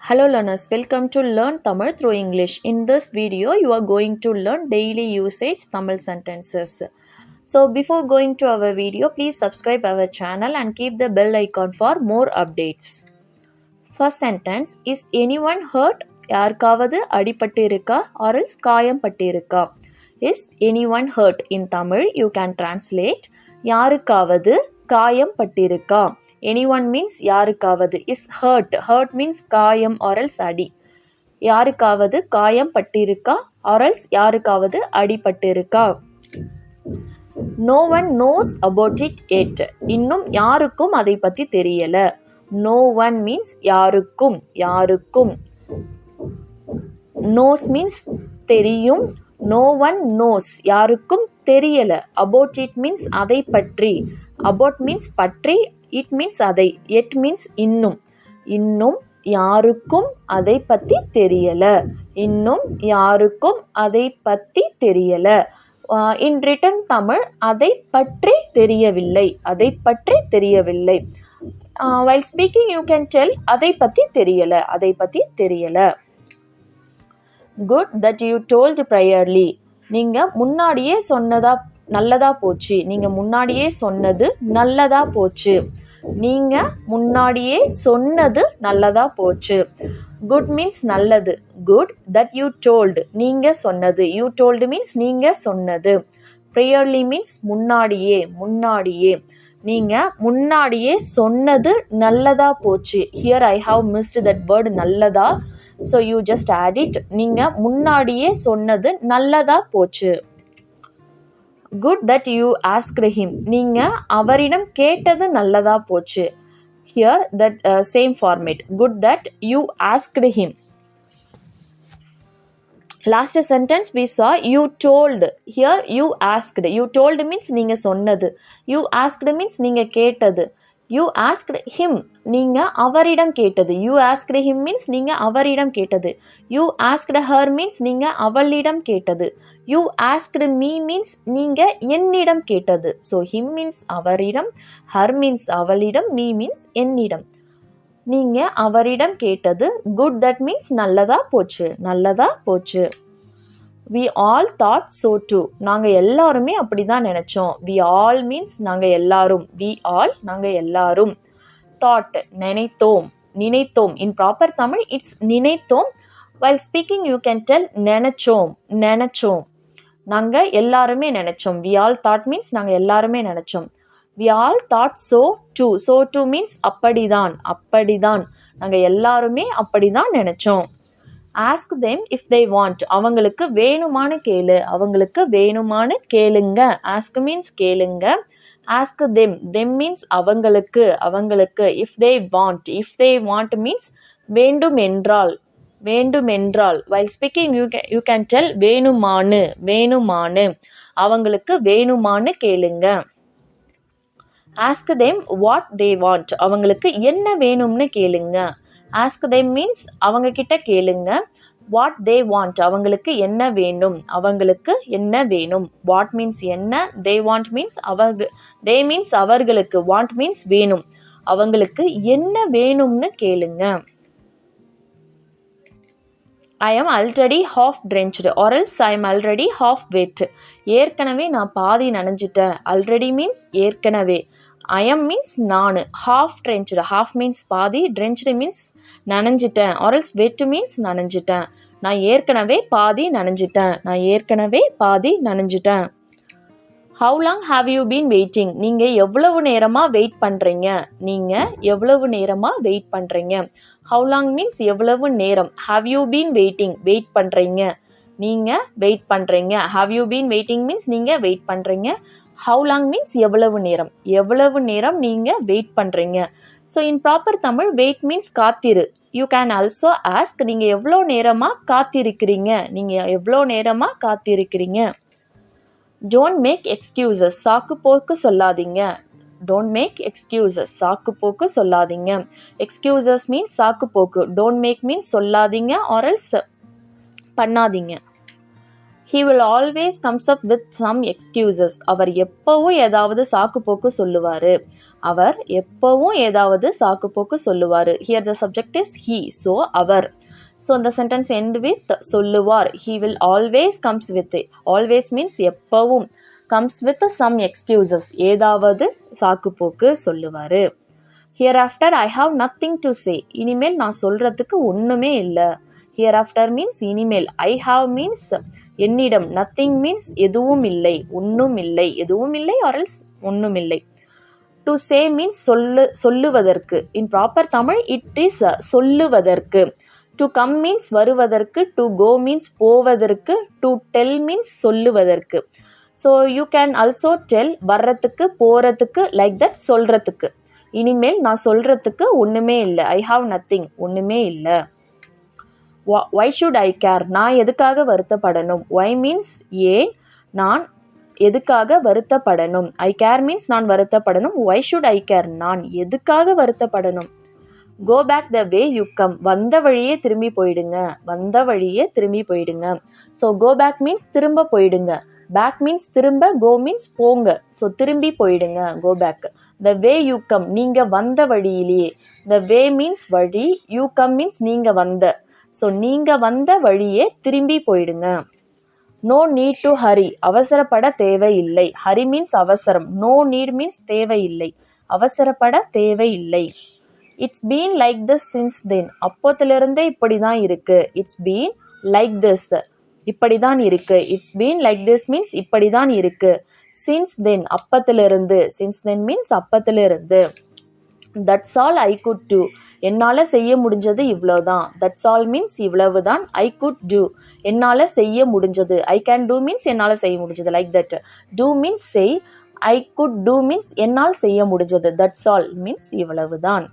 Hello learners, welcome to Learn Tamil through English. In this video, you are going to learn daily usage Tamil sentences. So before going to our video, please subscribe our channel and keep the bell icon for more updates. First sentence, is anyone hurt? யாருக்காவது அடிபட்டிருக்கா or else காயம் பட்டிருக்கா? Is anyone hurt? In Tamil, you can translate யாருக்காவது காயம் பட்டிருக்கா. Anyone means யாருக்காவது. Is hurt. Hurt means காயம் or else அடி. யாருக்காவது காயம் பட்டிருக்கா or else யாருக்காவது அடிபட்டிருக்கா. No one knows about it yet. இன்னும் யாருக்கும் அதை பற்றி தெரியல. No one means யாருக்கும். Knows means தெரியும். No one knows. யாருக்கும் தெரியல. About it means அதை பற்றி. About means பற்றி. It means அதை. Yet means இன்னும் யாருக்கும் அதை பற்றி தெரியல. இன்னும் யாருக்கும் அதை பற்றி தெரியல. In written Tamil, அதை பற்றி தெரியவில்லை. அதை பற்றி தெரியவில்லை. While speaking, you can tell அதை பற்றி தெரியல. அதை பற்றி தெரியல. Good that you told priorly. நீங்கள் முன்னாடியே சொன்னதா நல்லதா போச்சு. நீங்கள் முன்னாடியே சொன்னது நல்லதா போச்சு. நீங்கள் முன்னாடியே சொன்னது நல்லதா போச்சு. Good means நல்லது. Good that you told. நீங்கள் சொன்னது. You told means நீங்கள் சொன்னது. Priorly means முன்னாடியே. நீங்கள் முன்னாடியே சொன்னது நல்லதா போச்சு. Here I have missed that word நல்லதா. So you just add it. நீங்கள் முன்னாடியே சொன்னது நல்லதா போச்சு. Good that you asked him. நீங்கள் அவரிடம் கேட்டது நல்லதா போச்சு. Here that same format. Good that you asked him. Last sentence we saw you told. Here you asked. You told means நீங்கள் சொன்னது. You asked means நீங்கள் கேட்டது. You asked him. நீங்கள் அவரிடம் கேட்டது. You asked him means நீங்கள் அவரிடம் கேட்டது. You asked her means நீங்கள் அவளிடம் கேட்டது. You asked me means நீங்கள் என்னிடம் கேட்டது. So him means அவரிடம், her means அவளிடம், me means என்னிடம். நீங்கள் அவரிடம் கேட்டது. Good that means நல்லதா போச்சு. We all thought so too. நாங்கள் எல்லாருமே அப்படி தான் நினச்சோம். We all means நாங்கள் எல்லாரும். Thought நினைத்தோம். In proper Tamil it's நினைத்தோம். While speaking you can tell நினச்சோம். நாங்கள் எல்லாருமே நினச்சோம். We all thought means நாங்கள் எல்லாருமே நினச்சோம். We all thought so too. So too means அப்படிதான். நாங்கள் எல்லாருமே அப்படிதான் நினச்சோம். Ask them if they want. அவங்களுக்கு வேணுமானு கேளுங்க. Ask means கேளுங்க. Ask them. Them means அவங்களுக்கு. If they want means வேண்டுமென்றால். While speaking you can tell வேணுமானு. அவங்களுக்கு வேணுமானு கேளுங்க. Ask them what they want. அவங்களுக்கு என்ன வேணும்னு கேளுங்க. Ask them means அவங்க கிட்ட கேளுங்க. What they want. அவங்களுக்கு என்ன வேணும். What means என்ன. They want means they means அவர்களுக்கு. Want means வேணும். அவங்களுக்கு என்ன வேணும்னு கேளுங்க. I am already half drenched or else I am already half wet. ஏற்கனவே நான் பாதி நனைஞ்சிட்டேன். Already means ஏற்கனவே. I am means நான். Half drenched. Half means பாதி. Drenched means நனைஞ்சிட்டேன். Or else wet means நனைஞ்சிட்டேன். நான் ஏற்கனவே பாதி நனைஞ்சிட்டேன். How long have you been waiting? நீங்கள் எவ்வளவு நேரமாக வெயிட் பண்ணுறீங்க. How long means எவ்வளவு நேரம். Have you been waiting? Wait பண்ணுறீங்க. நீங்கள் வெயிட் பண்ணுறீங்க. Have you been waiting means நீங்கள் வெயிட் பண்ணுறீங்க. How long means எவ்வளவு நேரம் நீங்கள் வெயிட் பண்ணுறீங்க. So in proper Tamil wait means காத்திரு. யூ கேன் ஆல்சோ ஆஸ்க் நீங்கள் எவ்வளோ நேரமாக காத்திருக்கிறீங்க. Don't make excuses. சாக்கு போக்கு சொல்லாதீங்க. எக்ஸ்கியூசஸ் மீன்ஸ் சாக்கு போக்கு. டோன்ட் மேக் மீன்ஸ் சொல்லாதீங்க. ஆர் எல்ஸ் பண்ணாதீங்க. He will always comes up with some excuses. அவர் எப்பவும் ஏதாவது சாக்கு போக்கு சொல்லுவாரு. அவர் எப்பவும் ஏதாவது சாக்கு போக்கு சொல்லுவாரு. Here the subject is he. So our. So the sentence end with சொல்லுவார். He will always comes with it. Always means எப்பவும். Comes with some excuses. ஏதாவது சாக்கு போக்கு சொல்லுவாரு. Hereafter I have nothing to say. இனிமேல் நான் சொல்றதுக்கு ஒண்ணுமே இல்லை. Hereafter means இனிமேல். I have means என்னிடம். Nothing means எதுவும் இல்லை, ஒன்றும் இல்லை, எதுவும் இல்லை or else ஒன்றும் இல்லை. To say means சொல்லுவதற்கு. In proper Tamil it is சொல்லுவதற்கு. To come means வருவதற்கு. To go means போவதற்கு. To tell means சொல்லுவதற்கு. So you can also tell வர்றதுக்கு, போறதுக்கு, like that சொல்றதுக்கு. இனிமேல் நான் சொல்றதுக்கு ஒண்ணுமே இல்லை. I have nothing. ஒண்ணுமே இல்லை. Why should I care? நான் எதுக்காக வருத்தப்படணும்? Why means ஏன், நான் எதுக்காக வருத்தப்படணும். I care means நான் வருத்தப்படணும். Why should I care? நான் எதுக்காக வருத்தப்படணும். Go back the way you come. வந்த வழியே திரும்பி போயிடுங்க. வந்த வழியே திரும்பி போயிடுங்க. So go back means திரும்ப போயிடுங்க. Back means திரும்ப, go means போங்க. So திரும்பி போயிடுங்க. Go back. The way you come. நீங்க வந்த வழியிலேயே. The way means வழி. You come means நீங்க வந்த. ஸோ நீங்கள் வந்த வழியே திரும்பி போயிடுங்க. No need to hurry. அவசரப்பட தேவையில்லை. ஹரி மீன்ஸ் அவசரம். நோ நீட் மீன்ஸ் தேவையில்லை. அவசரப்பட தேவையில்லை. It's been like this since then. அப்போத்திலிருந்தே இப்படி தான் இருக்கு. It's been like this. இப்படி தான் இருக்கு. It's been like this means இப்படி தான் இருக்கு. சின்ஸ் தென் அப்பத்திலிருந்து. சின்ஸ் தென் மீன்ஸ் அப்பத்திலிருந்து. That's all I could do. என்னால் செய்ய முடிஞ்சது இவ்வளோதான். That's all means இவ்வளவுதான். I could do. என்னால் செய்ய முடிஞ்சது. I can do means என்னால் செய்ய முடிஞ்சது. Like that. Do means say. I could do means என்னால் செய்ய முடிஞ்சது. That's all means இவ்வளவுதான்.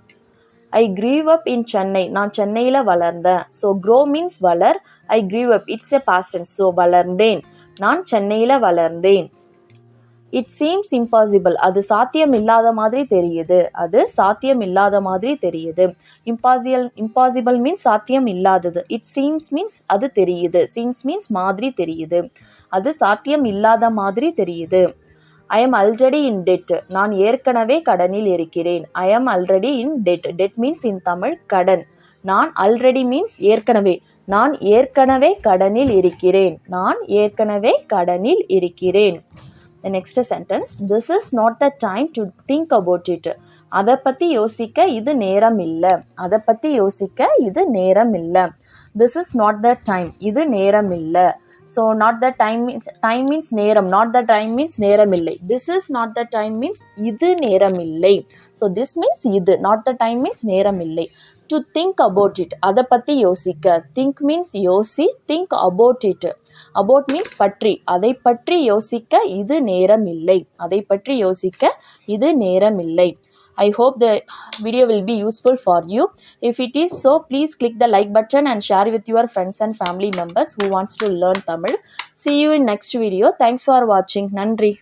I grew up in Chennai. நான் சென்னையில் வளர்ந்தேன். So grow means வளர். I grew up. It's a past tense. So வளர்ந்தேன். நான் சென்னையில் வளர்ந்தேன். It seems impossible. அது சாத்தியம் இல்லாத மாதிரி தெரியுது. அது சாத்தியம் இல்லாத மாதிரி தெரியுது. Impossible means சாத்தியம் இல்லாதது. It seems means அது தெரியுது. Seems means மாதிரி தெரியுது. அது சாத்தியம் இல்லாத மாதிரி தெரியுது. I am already in debt. நான் ஏற்கனவே கடனில் இருக்கிறேன். I am already in debt. Debt means in Tamil கடன். நான் already means ஏற்கனவே. நான் ஏற்கனவே கடனில் இருக்கிறேன். நான் ஏற்கனவே கடனில் இருக்கிறேன். The next sentence, this is not the time to think about it. அதை பற்றி யோசிக்க இது நேரம் இல்லை. அதை பற்றி யோசிக்க இது நேரம் இல்லை. This is not the time. இது நேரம் இல்லை. So not the time means நேரம். Not the time means நேரம் இல்லை. This is not the time means இது நேரம் இல்லை. So this means இது. Not the time means நேரம் இல்லை. To think about it. அதை பற்றி யோசிக்க. Think means யோசி. Think about it. About means பற்றி. அதை பற்றி யோசிக்க இது நேரம் இல்லை. அதை பற்றி யோசிக்க இது நேரம் இல்லை. I hope the video will be useful for you. If it is so, please click the like button and share with your friends and family members who wants to learn Tamil. See you in next video. Thanks for watching. நன்றி.